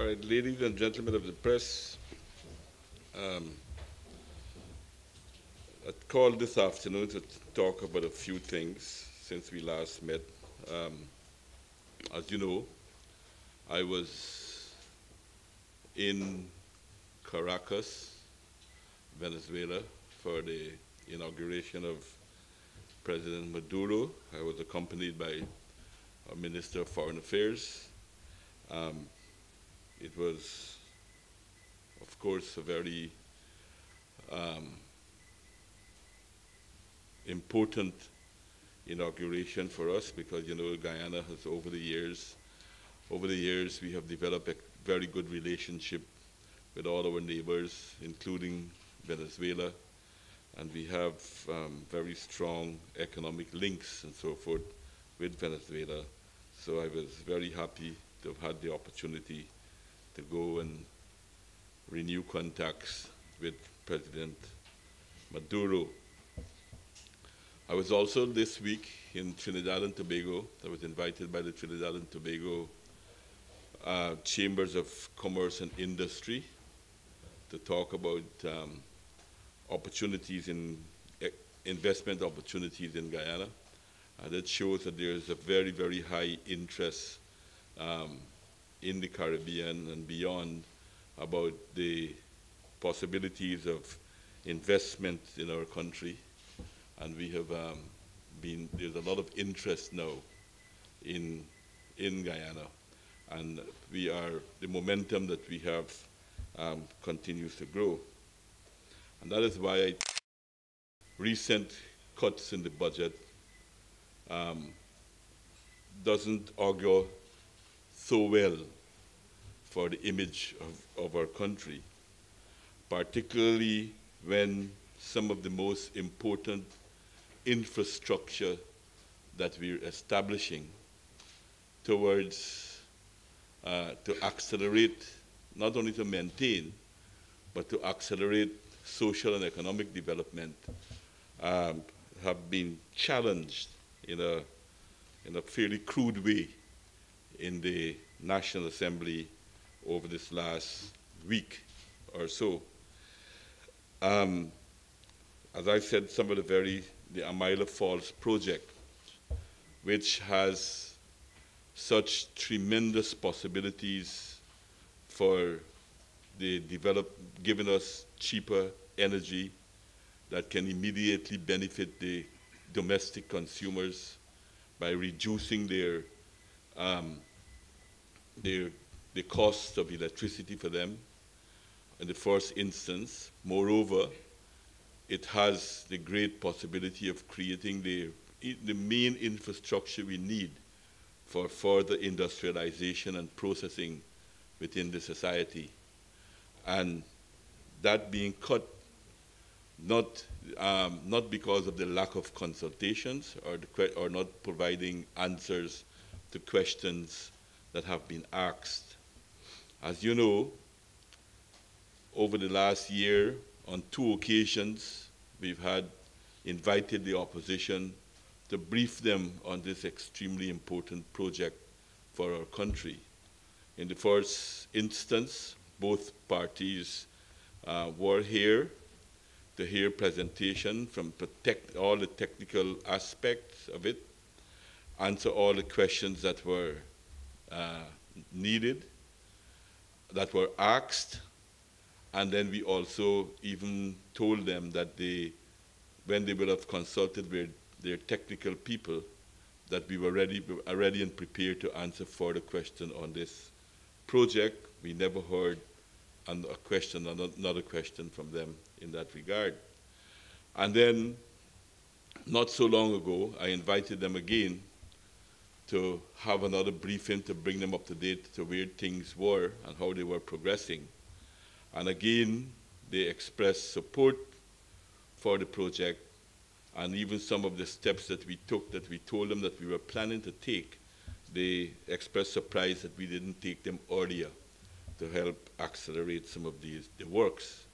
All right, ladies and gentlemen of the press, um, I called this afternoon to talk about a few things since we last met. Um, as you know, I was in Caracas, Venezuela, for the inauguration of President Maduro. I was accompanied by our Minister of Foreign Affairs. Um, it was, of course, a very um, important inauguration for us because, Guyana has over the years, we have developed a very good relationship with all our neighbors, including Venezuela, and we have very strong economic links and so forth with Venezuela. So I was very happy to have had the opportunity to go and renew contacts with President Maduro. I was also this week in Trinidad and Tobago. I was invited by the Trinidad and Tobago Chambers of Commerce and Industry to talk about opportunities in investment opportunities in Guyana. That shows that there is a very, very high interest in the Caribbean and beyond about the possibilities of investment in our country. And we have there's a lot of interest now in Guyana. And the momentum that we have continues to grow. And that is why recent cuts in the budget doesn't augur so well for the image of our country, particularly when some of the most important infrastructure that we're establishing towards to accelerate, not only to maintain, but to accelerate social and economic development have been challenged in a fairly crude way in the National Assembly over this last week or so. As I said, some of the Amila Falls project, which has such tremendous possibilities for giving us cheaper energy that can immediately benefit the domestic consumers by reducing the cost of electricity for them in the first instance. Moreover, it has the great possibility of creating the main infrastructure we need for further industrialization and processing within the society. And that being cut not because of the lack of consultations or not providing answers to questions that have been asked. As you know, over the last year, on 2 occasions, we've invited the opposition to brief them on this extremely important project for our country. In the first instance, both parties were here to hear presentation from all the technical aspects of it, answer all the questions that were needed, that were asked, and then we also even told them that when they will have consulted with their technical people, that we were ready and prepared to answer further questions on this project. We never heard another question from them in that regard. And then, not so long ago, I invited them again to have another briefing to bring them up to date to where things were and how they were progressing. And again, they expressed support for the project, and even some of the steps that we took that we told them that we were planning to take, they expressed surprise that we didn't take them earlier to help accelerate some of the works.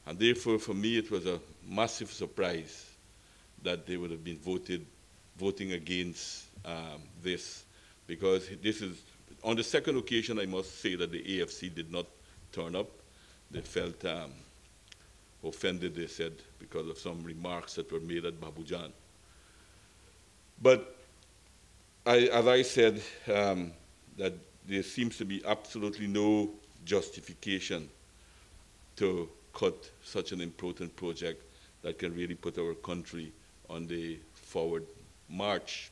And therefore, for me, it was a massive surprise that they would have been voting against this, because this is On the second occasion, I must say that the AFC did not turn up. They felt offended, they said, because of some remarks that were made at Babujan. But as I said, that there seems to be absolutely no justification to cut such an important project that can really put our country on the forward march.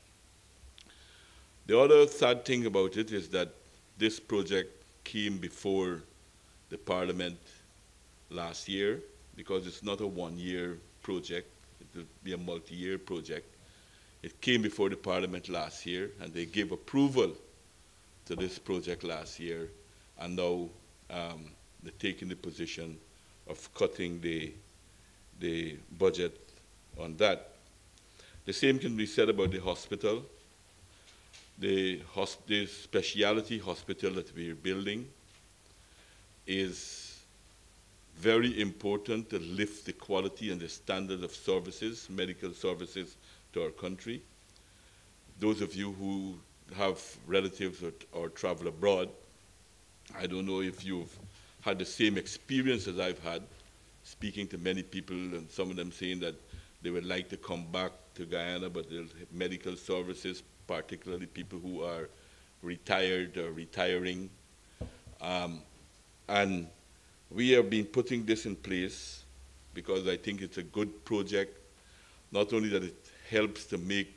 The other sad thing about it is that this project came before the Parliament last year, because it's not a one-year project, it will be a multi-year project. It came before the Parliament last year, and they gave approval to this project last year, and now they're taking the position of cutting the budget on that. The same can be said about the hospital. The specialty hospital that we're building is very important to lift the quality and the standard of services, medical services, to our country. Those of you who have relatives or travel abroad, I don't know if you've had the same experience as I've had, speaking to many people, and some of them saying that they would like to come back to Guyana, but the medical services, particularly people who are retired or retiring. And we have been putting this in place because I think it's a good project, not only that it helps to make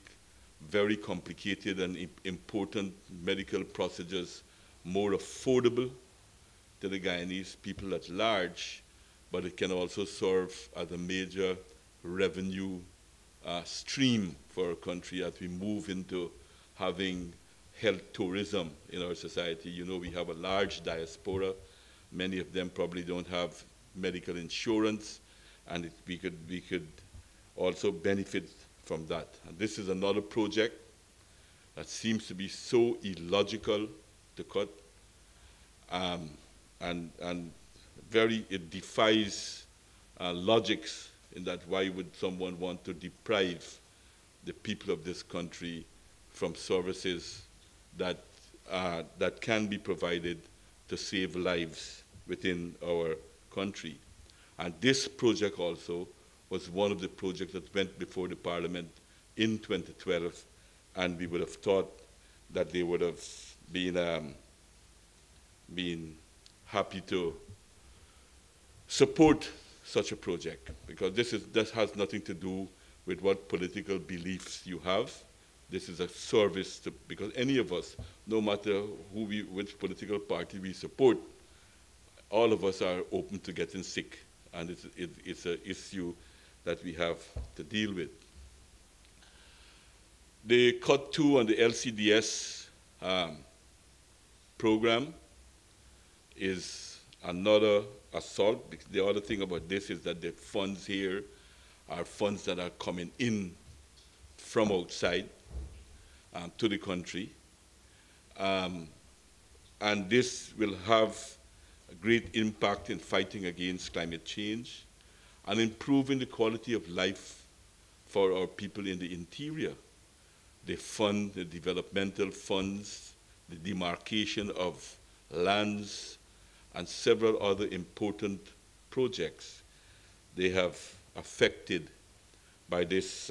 very complicated and important medical procedures more affordable to the Guyanese people at large, but it can also serve as a major revenue stream for our country as we move into having health tourism in our society. You know, we have a large diaspora. Many of them probably don't have medical insurance, and we could also benefit from that. And this is another project that seems to be so illogical to cut, and it defies logics in that why would someone want to deprive the people of this country from services that can be provided to save lives within our country. And this project also was one of the projects that went before the Parliament in 2012, and we would have thought that they would have been happy to support such a project, because this has nothing to do with what political beliefs you have. This is a service to, because any of us, no matter which political party we support, all of us are open to getting sick, and it's an issue that we have to deal with. The cut 2 on the LCDS program is another assault. The other thing about this is that the funds here are funds that are coming in from outside to the country. And this will have a great impact in fighting against climate change and improving the quality of life for our people in the interior. They fund the developmental funds, the demarcation of lands, and several other important projects they have affected by this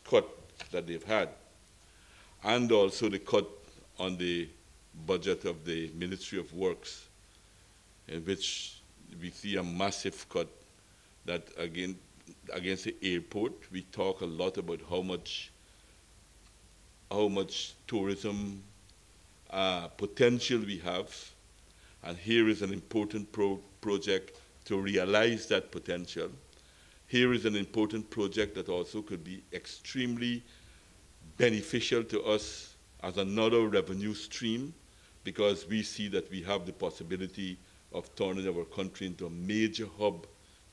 cut that they've had, and also the cut on the budget of the Ministry of Works, in which we see a massive cut that, again, against the airport. We talk a lot about how much tourism potential we have, and here is an important project to realize that potential. Here is an important project that also could be extremely beneficial to us as another revenue stream, because we see that we have the possibility of turning our country into a major hub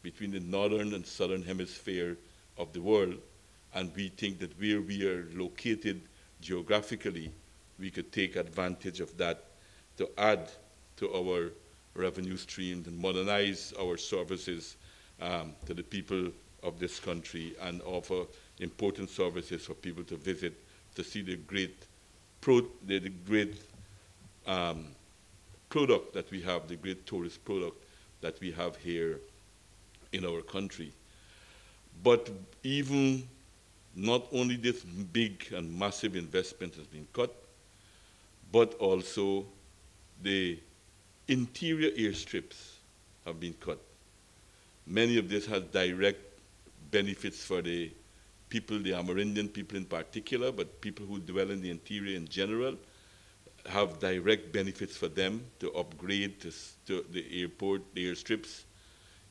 between the northern and southern hemisphere of the world. And we think that where we are located geographically, we could take advantage of that to add to our revenue streams and modernize our services to the people of this country, and offer important services for people to visit, to see the great um, product that we have, the great tourist product that we have here in our country. But even not only this big and massive investment has been cut, but also the interior airstrips have been cut. Many of this has direct benefits for the people, the Amerindian people in particular, but people who dwell in the interior in general have direct benefits for them to upgrade to the airport, the airstrips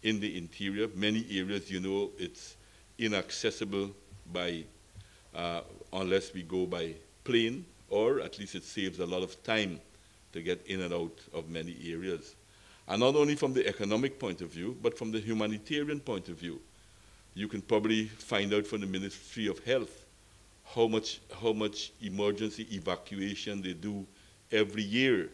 in the interior. Many areas, you know, it's inaccessible by, unless we go by plane, or at least it saves a lot of time to get in and out of many areas. And not only from the economic point of view, but from the humanitarian point of view. You can probably find out from the Ministry of Health how much emergency evacuation they do every year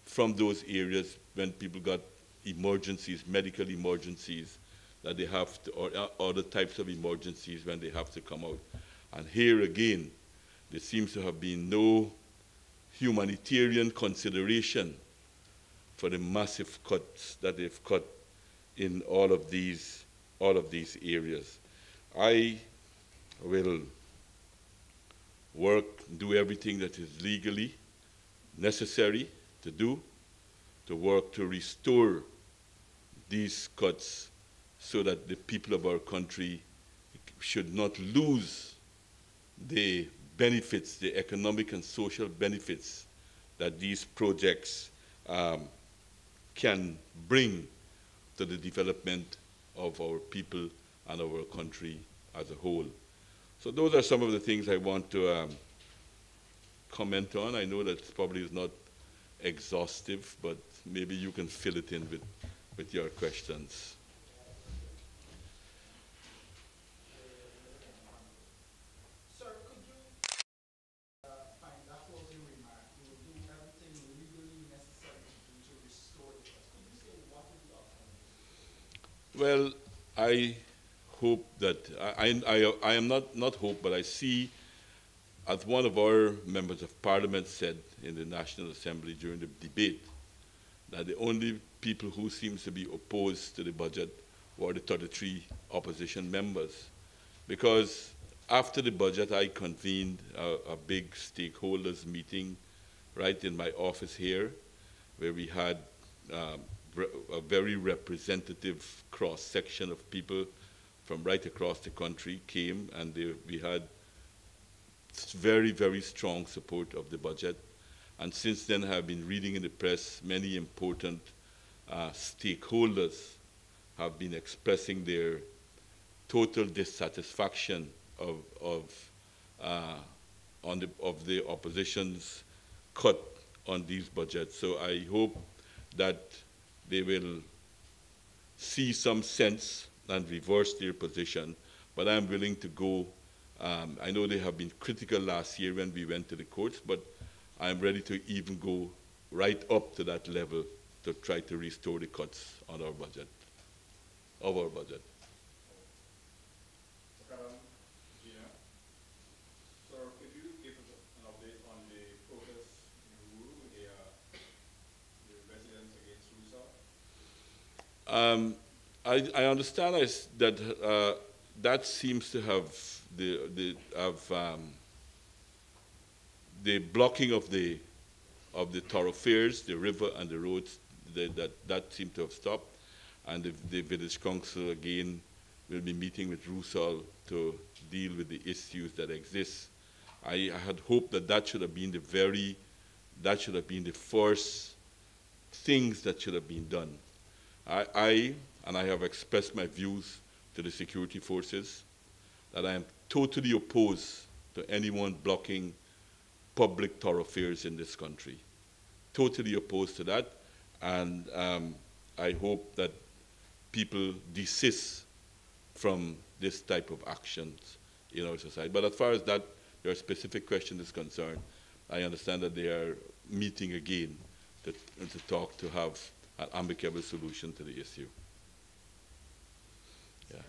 from those areas when people got emergencies, medical emergencies that they have to, or other types of emergencies when they have to come out. And here again, there seems to have been no humanitarian consideration for the massive cuts that they've cut in all of these areas. I will work, do everything that is legally necessary to do, to work to restore these cuts so that the people of our country should not lose the benefits, the economic and social benefits that these projects can bring to the development of our people and our country as a whole. So those are some of the things I want to comment on. I know that probably is not exhaustive, but maybe you can fill it in with your questions. Well, I hope that, I am not hope, but I see, as one of our members of parliament said in the National Assembly during the debate, that the only people who seems to be opposed to the budget were the 33 opposition members. Because after the budget, I convened a big stakeholders meeting right in my office here, where we had um, a very representative cross-section of people from right across the country came, and we had very, very strong support of the budget. And since then, I've been reading in the press many important stakeholders have been expressing their total dissatisfaction of the opposition's cut on these budgets. So I hope that they will see some sense and reverse their position. But I'm willing to go. I know they have been critical last year when we went to the courts, but I'm ready to even go right up to that level to try to restore the cuts on our budget, of our budget. Gina, so could you give us an update on the protest in Uru, the residents against Rusa? I understand that that seems to have the blocking of the thoroughfares, the river and the roads, that seem to have stopped, and the village council again will be meeting with Rusal to deal with the issues that exist. I had hoped that that should have been the first things that should have been done. And I have expressed my views to the security forces that I am totally opposed to anyone blocking public thoroughfares in this country. Totally opposed to that, and I hope that people desist from this type of actions in our society. But as far as that, your specific question is concerned, I understand that they are meeting again to talk, to have an amicable solution to the issue. Yeah.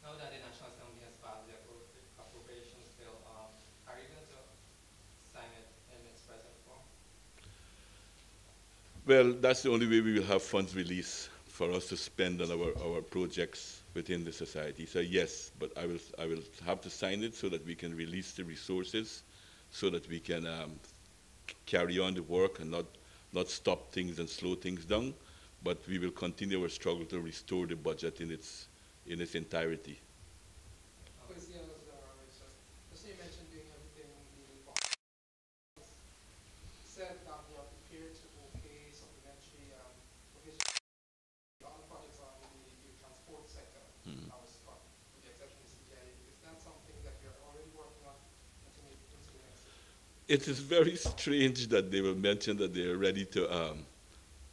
Now that the National Assembly has passed the appropriations bill, are you going to sign it in its present Well, that's the only way we will have funds released for us to spend on our projects within the society. So yes, but I will have to sign it so that we can release the resources, so that we can carry on the work and not stop things and slow things down. But we will continue our struggle to restore the budget in its entirety. Mhm. It is very strange that they will mention that they are ready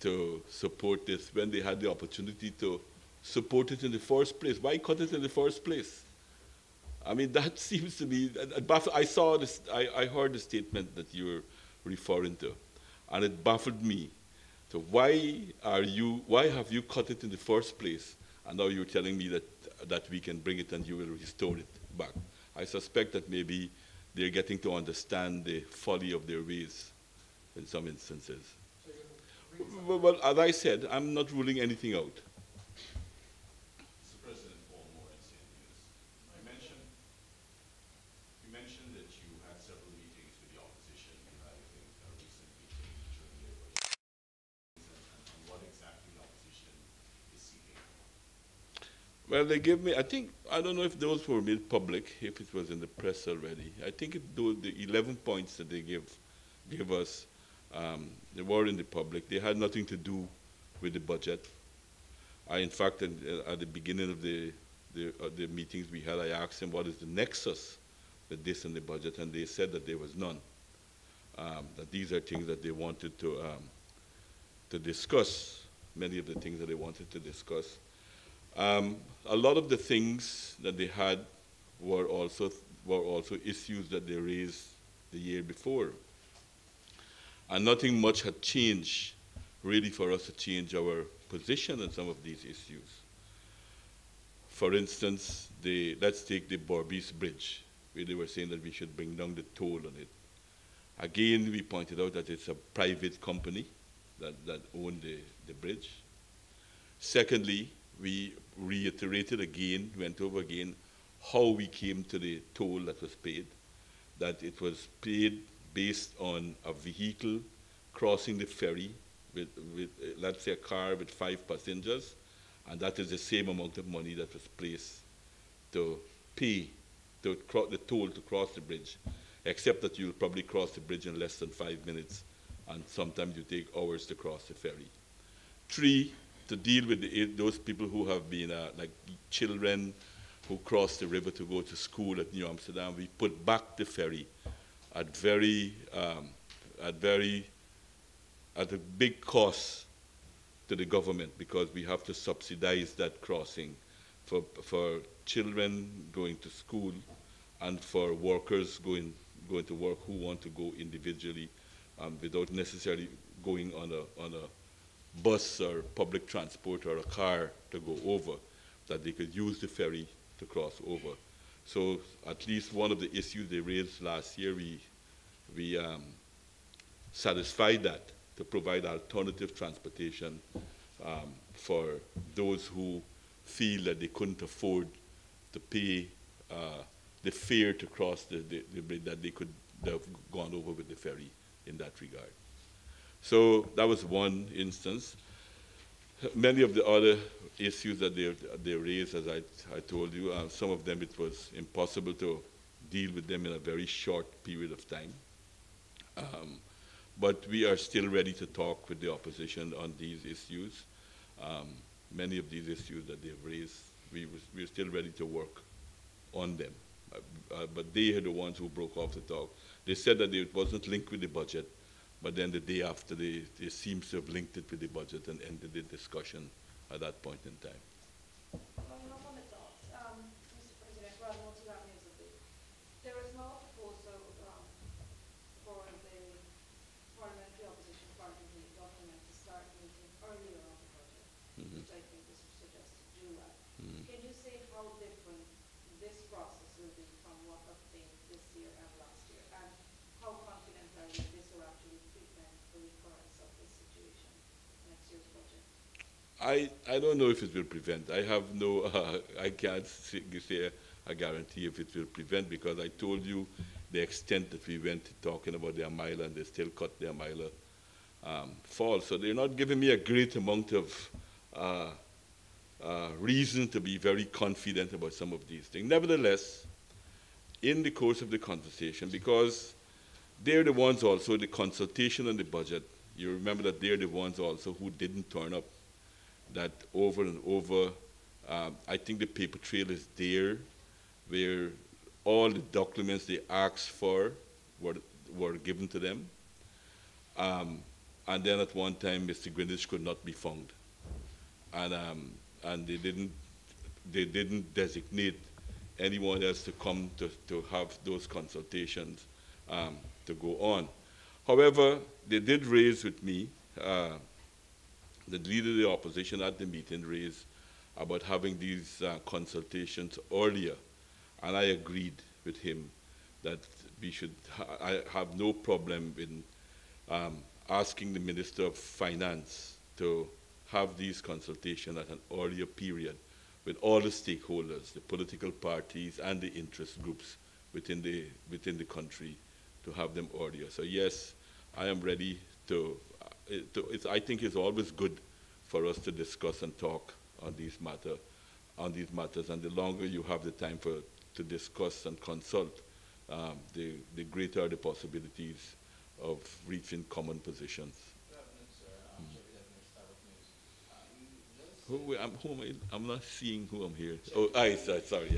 to support this when they had the opportunity to support it in the first place. Why cut it in the first place? I mean, that seems to be. I saw this. I heard the statement that you're referring to, and it baffled me. So why have you cut it in the first place, and now you're telling me that we can bring it and you will restore it back? I suspect that maybe they're getting to understand the folly of their ways in some instances. Well, as I said, I'm not ruling anything out. Mr. President, Paul Moore, NCN News. You mentioned, you mentioned that you had several meetings with the opposition. You had, I think, a recent meeting during the budget and what exactly the opposition is seeking. Well, they gave me, I don't know if those were made public, if it was in the press already. I think the 11 points that they gave us, they were in the public. They had nothing to do with the budget. In fact, at the beginning of the meetings we had, I asked them what is the nexus with this and the budget, and they said that there was none. That these are things that they wanted to discuss, many of the things that they wanted to discuss. A lot of the things that they had were also issues that they raised the year before. And nothing much had changed really for us to change our position on some of these issues. For instance, let's take the Borbies Bridge, where they were saying that we should bring down the toll on it. Again, we pointed out that it's a private company that owned the bridge. Secondly, we reiterated again, went over again, how we came to the toll that was paid, that it was paid based on a vehicle crossing the ferry with let's say, a car with 5 passengers, and that is the same amount of money that was placed to pay the toll to cross the bridge, except that you'll probably cross the bridge in less than 5 minutes, and sometimes you take hours to cross the ferry. 3, to deal with those people who have been, like children who cross the river to go to school at New Amsterdam, we put back the ferry at at a big cost to the government, because we have to subsidize that crossing for children going to school and for workers going to work who want to go individually without necessarily going on a bus or public transport or a car to go over, that they could use the ferry to cross over. So at least one of the issues they raised last year, we satisfied that, to provide alternative transportation for those who feel that they couldn't afford to pay the fare to cross the bridge, that they could have gone over with the ferry in that regard. So that was one instance. Many of the other issues that they raised, as I told you, some of them it was impossible to deal with them in a very short period of time. But we are still ready to talk with the opposition on these issues. Many of these issues that they've raised, we're still ready to work on them. But they are the ones who broke off the talk. They said that it wasn't linked with the budget, but then the day after, they seems to have linked it with the budget and ended the discussion at that point in time. Following up on the talks, Mr. President, Ramotar news update. There is now a proposal for the parliamentary opposition party, the government, to start meeting earlier on the budget, Mhm. which I think is suggested July. Mhm. Can you say how different this process will be from what obtained this year and last year? And how confident are you this will actually prevent the recurrence of this situation? next year's budget? I don't know if it will prevent. I have no, I can't say a guarantee if it will prevent because I told you the extent that we went talking about their mile and they still cut their mile fall. So they're not giving me a great amount of uh, reason to be very confident about some of these things. Nevertheless, in the course of the conversation, because they're the ones also, the consultation on the budget, you remember that they're the ones also who didn't turn up, that over and over, I think the paper trail is there, where all the documents they asked for were, were given to them. Um, and then at one time, Mr. Greenwich could not be found. And, and they didn't designate anyone else to come to have those consultations to go on. However, they did raise with me, the leader of the opposition at the meeting raised about having these consultations earlier. And I agreed with him that we should, I have no problem in um, asking the Minister of Finance to have these consultations at an earlier period with all the stakeholders, the political parties and the interest groups within the country to have them earlier. So yes, I am ready I think it's always good for us to discuss and talk on these matters, and the longer you have the time to discuss and consult, the greater the possibilities of reaching common positions. Good afternoon, sir. I'm Jerry Devner, Startup News. You just said, Who am I? I'm not seeing who I'm here. Oh, sorry. Yeah. yes, that's fine.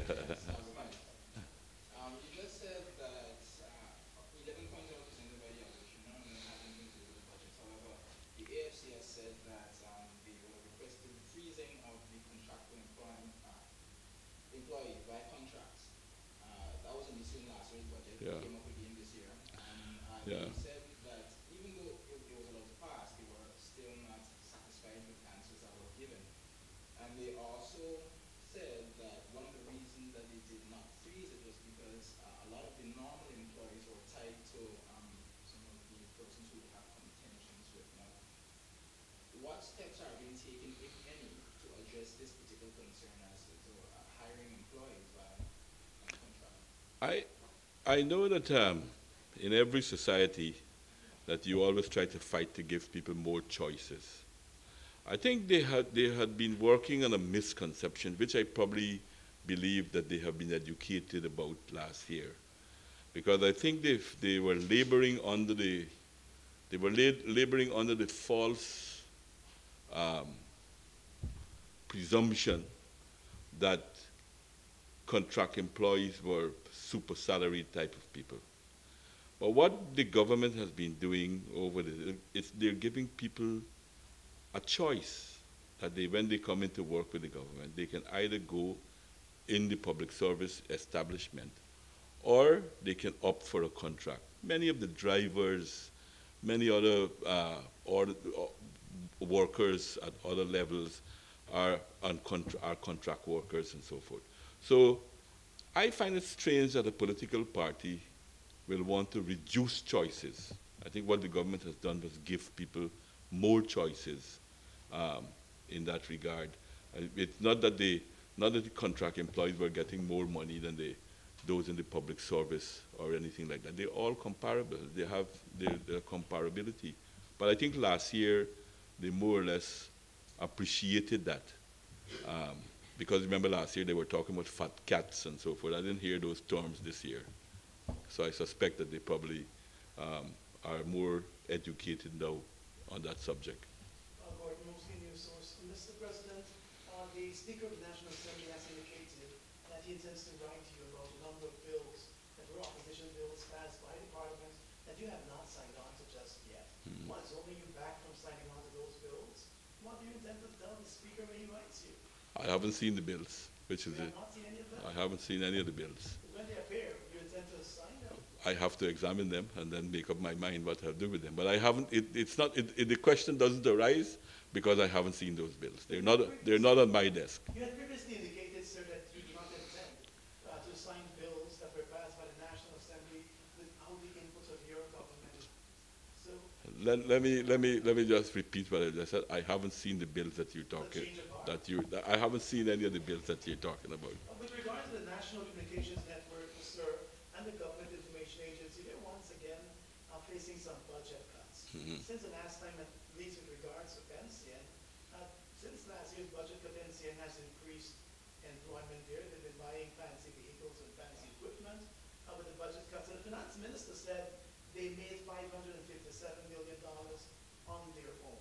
You just said that 11.0% by the opposition and it has nothing to do with the budget. However, the AFC has said that they were requesting freezing of the contractual employees by contracts. That was initially in last year's budget. Yeah. It came up again this year. And Yeah. they said that even though it was allowed to pass, they were still not satisfied with the answers that were given. And they also said that one of the reasons that they did not freeze it was because a lot of the normal employees were tied to some of the persons who they have contentions with. Now, what steps are being taken, if any, to address this particular concern as to hiring employees on contract? I I know that in every society that you always try to fight to give people more choices. I think they had been working on a misconception, which I probably believe that they have been educated about last year, because I think they were laboring under the false um, presumption that contract employees were super salaried type of people. But what the government has been doing over they're giving people a choice that when they come into work with the government, they can either go in the public service establishment or they can opt for a contract. Many of the drivers, many other workers at other levels are contract workers and so forth. So I find it strange that a political party will want to reduce choices. I think what the government has done was give people more choices in that regard. It's not that the contract employees were getting more money than those in the public service or anything like that. They're all comparable. They have their comparability. But I think last year they more or less appreciated that. Because remember last year they were talking about fat cats and so forth. I didn't hear those terms this year. So I suspect that they probably are more educated now on that subject. Gordon, mostly news source. Mr. President, the Speaker of the National Assembly has indicated that he intends to write to you about a number of bills that were opposition bills passed by the Parliament that you have not signed on to just yet. What is holding you back from signing on to those bills? What do you intend to tell the Speaker when he writes you? I haven't seen the bills, which is You it. have not seen any of them? I haven't seen any of the bills. When they appear, you intend to sign them? I have to examine them and then make up my mind what I'll do with them. But I haven't. The question doesn't arise because I haven't seen those bills. They're not on my desk. You had previously indicated, sir, that you do not intend to sign bills that were passed by the National Assembly without the input of your government. So let me just repeat what I just said. I haven't seen the bills that you're A talking, change of heart. I haven't seen any of the bills that you're talking about. With regard to the National Communications Network, sir, and the Government Information Agency, they're once again facing some budget cuts. Since the last time, at least with regards to pension, since last year's budget cut, NCN has increased employment there. They've been buying fancy vehicles and fancy equipment with the budget cuts. And the finance minister said they made $557 million on their own.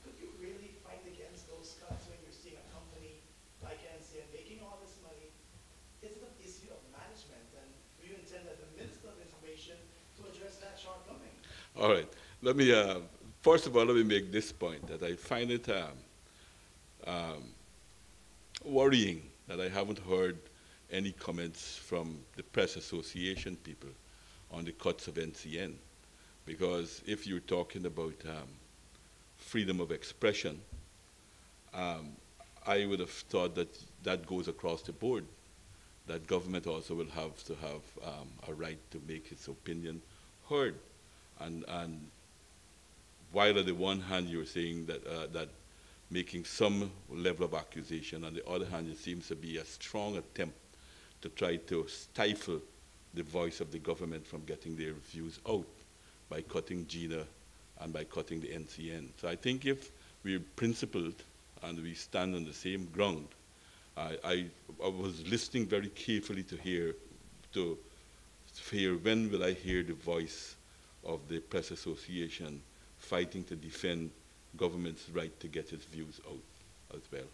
Could you really fight against those cuts when you're seeing a company like NCN making all this money? Is it an issue of management? And do you intend as the Minister of Information to address that shortcoming? All right. Let me, first of all, let me make this point that I find it worrying that I haven't heard any comments from the Press Association people on the cuts of NCN. Because if you're talking about freedom of expression, I would have thought that that goes across the board, that government also will have to have a right to make its opinion heard. And while on the one hand you're saying that making some level of accusation, on the other hand it seems to be a strong attempt to try to stifle the voice of the government from getting their views out by cutting GINA and by cutting the NCN. So I think if we're principled and we stand on the same ground, I was listening very carefully to hear when will I hear the voice of the Press Association fighting to defend government's right to get its views out as well.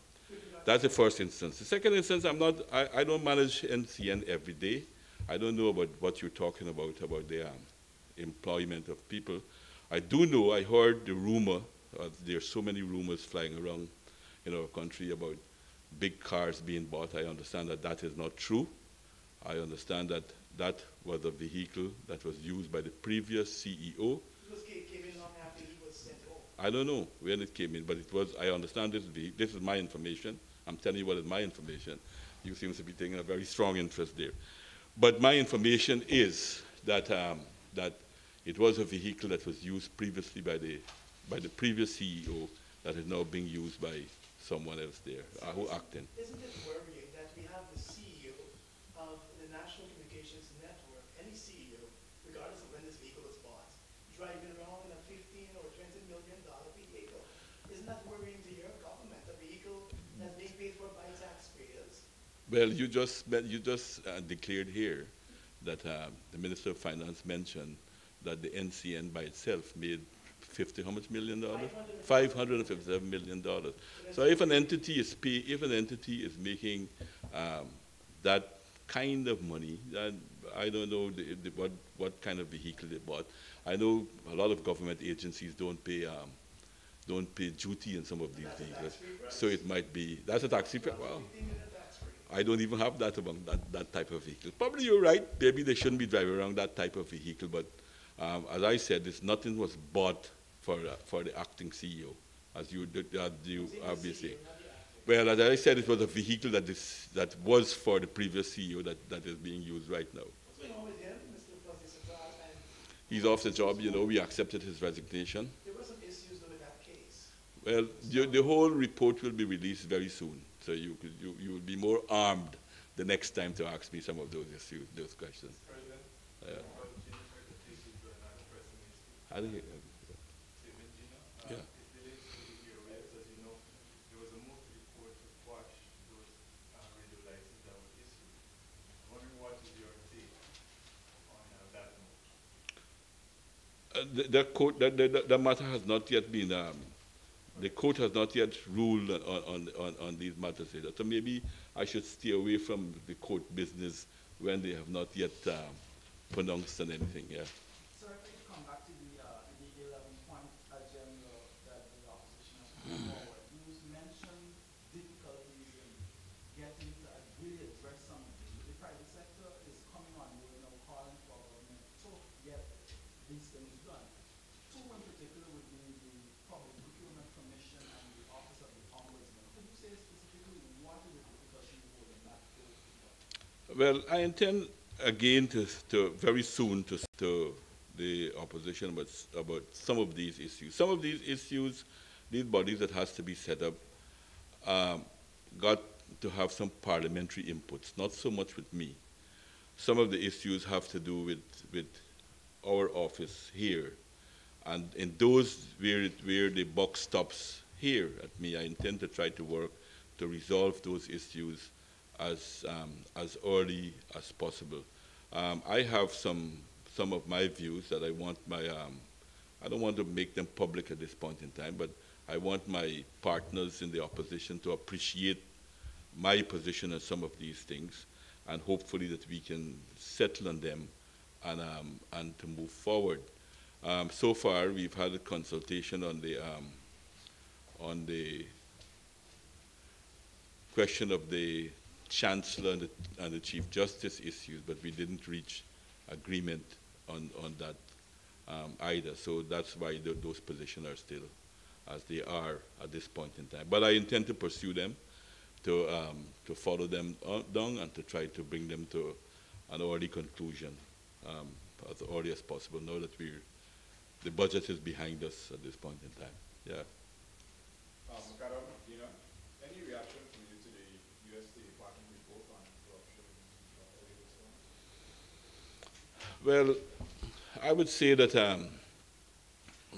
That's the first instance. The second instance, I don't manage NCN every day. I don't know about what you're talking about the employment of people. I do know, I heard the rumor, there are so many rumors flying around in our country about big cars being bought. I understand that that is not true. I understand that that was a vehicle that was used by the previous CEO. It came in long after he was sent home. I don't know when it came in, but it was, I understand this is my information. I'm telling you what is my information. You seem to be taking a very strong interest there. But my information is that, that it was a vehicle that was used previously by the previous CEO that is now being used by someone else there, who acted. Isn't it worrying that we have the CEO of the National Communications Network, any CEO, regardless of when this vehicle was bought, driving around in a $15 or $20 million vehicle? Isn't that worrying to your government, a vehicle that's being paid for by taxpayers? Well, you just declared here that the Minister of Finance mentioned that the NCN by itself made how much million dollars? $557 million. So if an entity is making that kind of money, I don't know what kind of vehicle they bought. I know a lot of government agencies don't pay duty in some of these vehicles, so it might be that's a taxi. Well, I don't even have that among that type of vehicle. Probably you're right. Maybe they shouldn't be driving around that type of vehicle, but as I said, nothing was bought for the acting CEO, as you obviously. Well, as I said, it was a vehicle that was for the previous CEO that is being used right now. What's going on with him, Mr. President? He's off the job. You know, we accepted his resignation. There were some issues with that case. Well, the whole report will be released very soon, so you will be more armed the next time to ask me some of those issues, those questions. President, I think. Yeah. It relates to the areas, as you know, there was a move to the court to quash those radio licenses that were issued. I'm wondering what is your take on that move? The matter has not yet been, the court has not yet ruled on these matters. So maybe I should stay away from the court business when they have not yet pronounced on anything. Yeah. Sir, if you come back to the 11-point agenda that the opposition has put forward, you mentioned difficulties in getting to really address some of these. The private sector is coming on board now calling for government to get these things done. Two in particular would be the Public Procurement Commission and the Office of the Ombudsman. Could you say specifically what are the difficulties holding that those? Well, I intend again to very soon to the opposition about some of these issues. Some of these issues, these bodies that has to be set up, um, got to have some parliamentary inputs, not so much with me. Some of the issues have to do with our office here. And in those where the buck stops here at me, I intend to try to work to resolve those issues as early as possible. I have some of my views that I want my, I don't want to make them public at this point in time, but I want my partners in the opposition to appreciate my position on some of these things, and hopefully that we can settle on them and to move forward. So far, we've had a consultation on the question of the Chancellor and the Chief Justice issues, but we didn't reach agreement on that either. So that's why those positions are still as they are at this point in time. But I intend to pursue them, to follow them down and to try to bring them to an early conclusion as early as possible, now that the budget is behind us at this point in time. Yeah. Madam Dina, any reaction from you to the U.S. State Department report on corruption earlier this month? Well, I would say that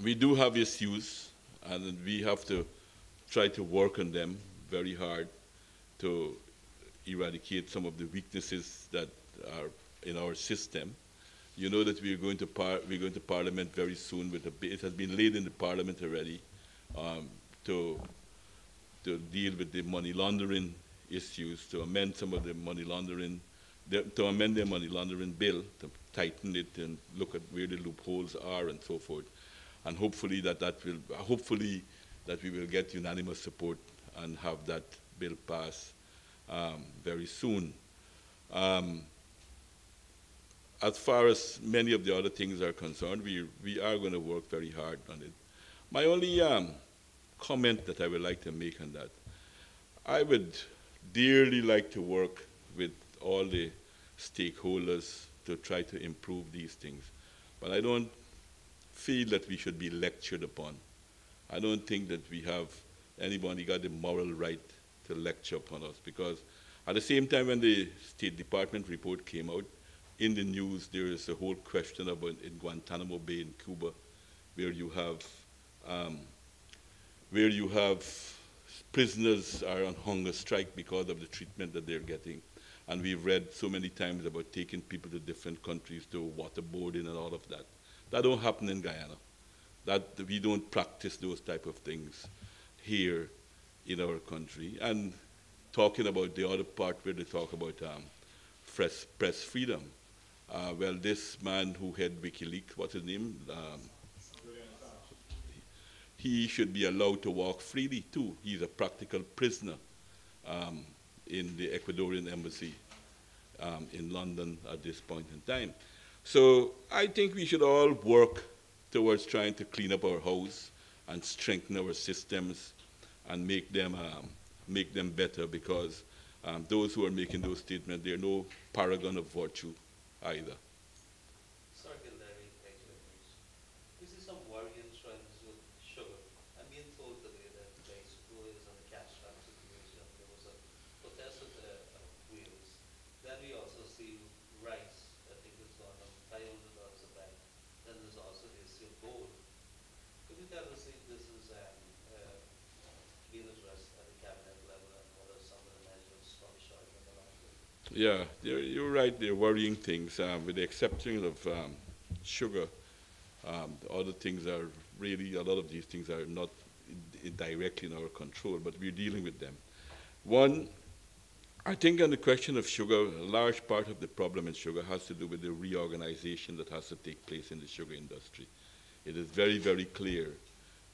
we do have issues, and we have to try to work on them very hard to eradicate some of the weaknesses that are in our system. You know that we're going to Parliament very soon with it has been laid in the Parliament already to deal with the money laundering issues, to amend some of the money laundering, to amend the money laundering bill, to tighten it and look at where the loopholes are and so forth. And hopefully hopefully that we will get unanimous support and have that bill pass very soon. As far as many of the other things are concerned, we are going to work very hard on it. My only comment that I would like to make on that, I would dearly like to work with all the stakeholders to try to improve these things. But I don't feel that we should be lectured upon. I don't think that we have anybody got the moral right to lecture upon us, because at the same time when the State Department report came out, in the news there is a whole question about in Guantanamo Bay in Cuba, where you have prisoners are on hunger strike because of the treatment that they're getting. And we've read so many times about taking people to different countries to waterboarding and all of that. That don't happen in Guyana. That we don't practice those type of things here in our country. And talking about the other part where they talk about press freedom. Well, this man who had WikiLeaks, what's his name? He should be allowed to walk freely too. He's a practical prisoner in the Ecuadorian embassy in London at this point in time. So I think we should all work towards trying to clean up our house and strengthen our systems and make them better, because those who are making those statements, they're no paragon of virtue either. Sorry, Larry, thank you very much. We see some worrying trends with sugar. I'm being told today that Mexico is in a cash-strapped situation. There was a protest at the Wales. Then we also see rice. I think it's gone up $500 a bag. Then there's also the issue of gold. Could you tell us if this is being addressed at the cabinet level, and what are some of the measures from short and the long term? Yeah, you're right. They're worrying things. With the exception of sugar, other things are really, a lot of these things are not directly in our control, but we're dealing with them. One, I think on the question of sugar, a large part of the problem in sugar has to do with the reorganization that has to take place in the sugar industry. It is very, very clear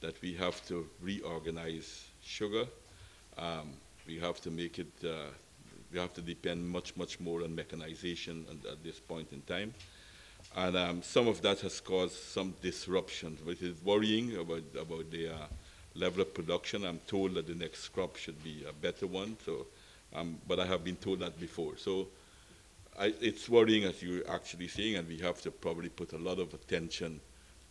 that we have to reorganize sugar. We have to make it, we have to depend much, much more on mechanization at this point in time. And some of that has caused some disruption, which is worrying about the level of production. I'm told that the next crop should be a better one, so, but I have been told that before. So it's worrying, as you're actually saying, and we have to probably put a lot of attention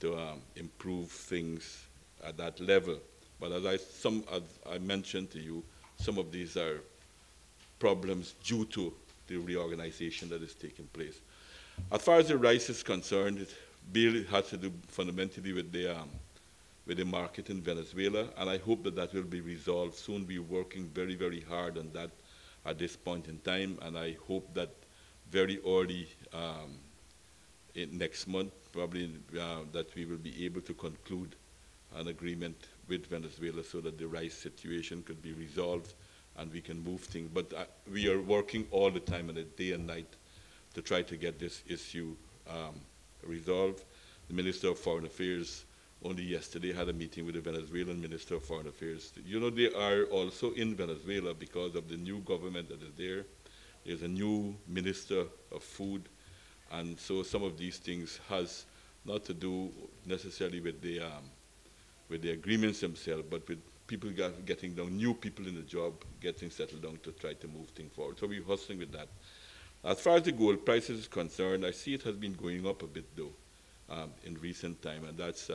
to improve things at that level. But as I mentioned to you, some of these are problems due to the reorganization that is taking place. As far as the rice is concerned, it really has to do fundamentally with the market in Venezuela, and I hope that that will be resolved soon. We're working very, very hard on that at this point in time, and I hope that very early next month, probably that we will be able to conclude an agreement with Venezuela so that the rice situation could be resolved and we can move things. But we are working all the time, and day and night, to try to get this issue resolved. The Minister of Foreign Affairs only yesterday had a meeting with the Venezuelan Minister of Foreign Affairs. You know, they are also in Venezuela because of the new government that is there. There's a new Minister of Food, and so some of these things has not to do necessarily with the agreements themselves, but with people getting down, new people in the job, getting settled down to try to move things forward. So we're hustling with that. As far as the gold prices is concerned, I see it has been going up a bit though in recent time, and that's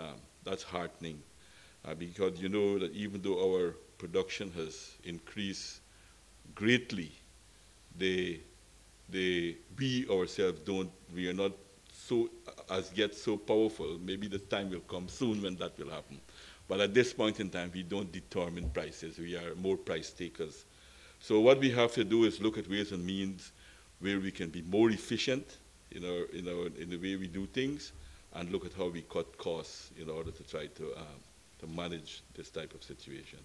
heartening because you know that even though our production has increased greatly, we ourselves we are not so as yet so powerful. Maybe the time will come soon when that will happen. But at this point in time, we don't determine prices. We are more price takers. So what we have to do is look at ways and means where we can be more efficient in the way we do things, and look at how we cut costs in order to try to manage this type of situation.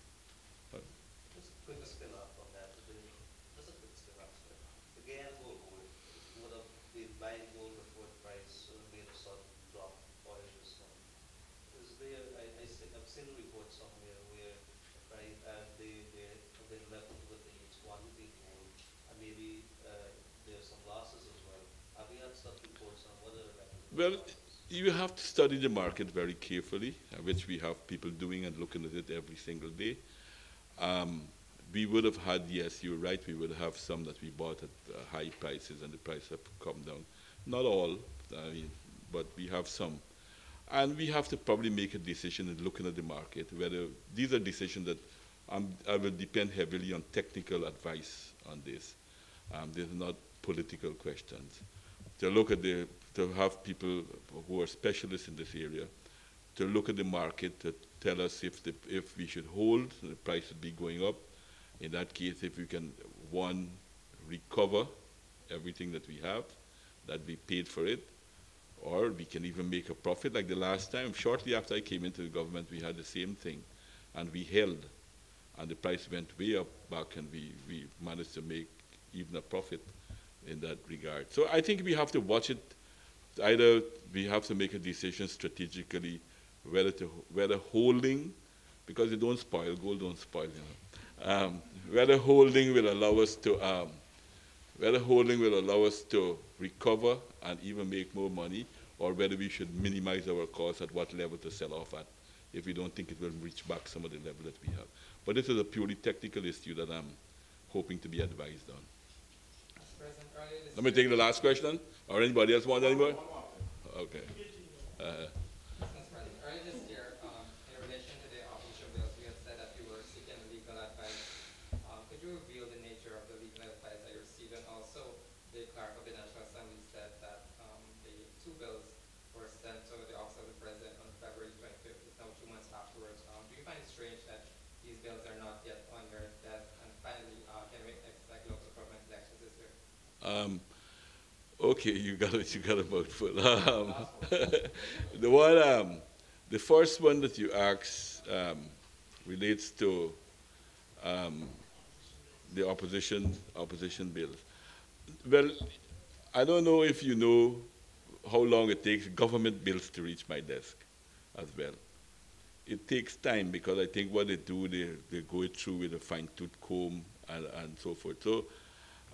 Just a quick spin off on that. Just a quick spin off. Again, gold. Would have been buying gold before the price made a sudden drop oil this month. Is there, I've seen a report somewhere where they have been left with the quantity gold, and maybe there's some losses as well. Have you had such reports on what are the Well, you have to study the market very carefully, which we have people doing and looking at it every single day. We would have had, yes, you're right, we would have some that we bought at high prices and the price have come down. Not all, but we have some. And we have to probably make a decision in looking at the market, whether these are decisions that I will depend heavily on technical advice on this. These are not political questions. To have people who are specialists in this area, to look at the market, to tell us if we should hold, the price would be going up. In that case, if we can, one, recover everything that we have, that we paid for it, or we can even make a profit. Like the last time, shortly after I came into the government, we had the same thing, and we held, and the price went way up back, and we managed to make even a profit in that regard. So I think we have to watch it. Either we have to make a decision strategically whether holding, because it don't spoil, gold don't spoil, whether holding will allow us to recover and even make more money, or whether we should minimize our costs at what level to sell off at if we don't think it will reach back some of the level that we have. But this is a purely technical issue that I'm hoping to be advised on. Let me take the last question. Or anybody else want any more? Okay. Mr. President, earlier this year, in relation to the opposition bills, you had said that you were seeking legal advice. Could you reveal the nature of the legal advice that you received? And also, the clerk of the National Assembly said that the two bills were sent to the Office of the President on February 25th. It's now 2 months afterwards. Do you find it strange that these bills are not yet on your desk? And finally, can we expect local government elections this year? Okay, you got a mouthful. The first one that you asked relates to the opposition bills. Well, I don't know if you know how long it takes government bills to reach my desk as well. It takes time because I think what they do, they go it through with a fine-tooth comb and so forth. So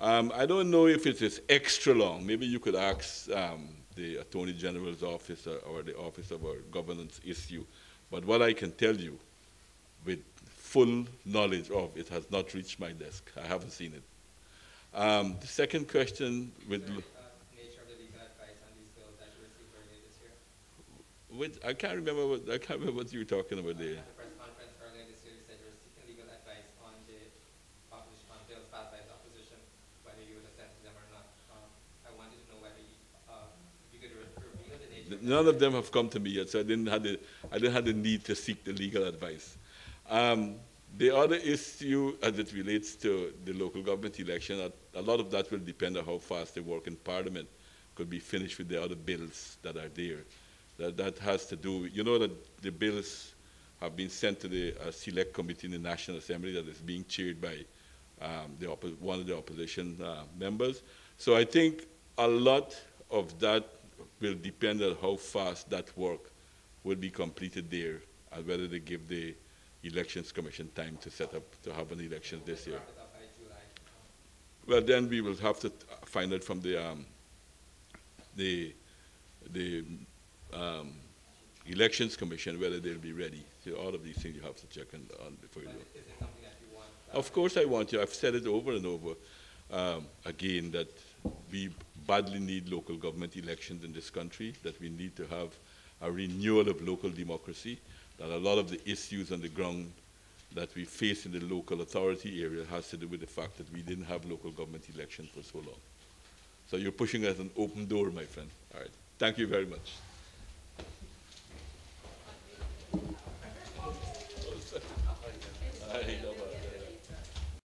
I don't know if it is extra long. Maybe you could ask the Attorney General's office or the Office of our Governance issue. But what I can tell you with full knowledge of, it has not reached my desk. I haven't seen it. The second question with, Is there nature of the legal advice on these bills that you received earlier this year? I can't remember what you were talking about there. At the press conference earlier this year, you said you were seeking legal advice on the opposition, on bills filed by the opposition, whether you would assent to them or not. I wanted to know whether you, if you could reveal the nature of None the of them have come to me yet, so I didn't have the need to seek the legal advice. The other issue as it relates to the local government election, a lot of that will depend on how fast the work in Parliament could be finished with the other bills that are there. That has to do, you know that the bills have been sent to the select committee in the National Assembly that is being chaired by one of the opposition members. So I think a lot of that will depend on how fast that work will be completed there and whether they give the Elections Commission time to set up, to have an election this year. wrap it up by July? Well, then we will have to find out from the Elections Commission whether they'll be ready. So all of these things you have to check on before you But do. is it something that you want? Of course I want to. I've said it over and over again that we badly need local government elections in this country, that we need to have a renewal of local democracy, that a lot of the issues on the ground that we face in the local authority area has to do with the fact that we didn't have local government elections for so long. So you're pushing us an open door, my friend. All right. Thank you very much. I know.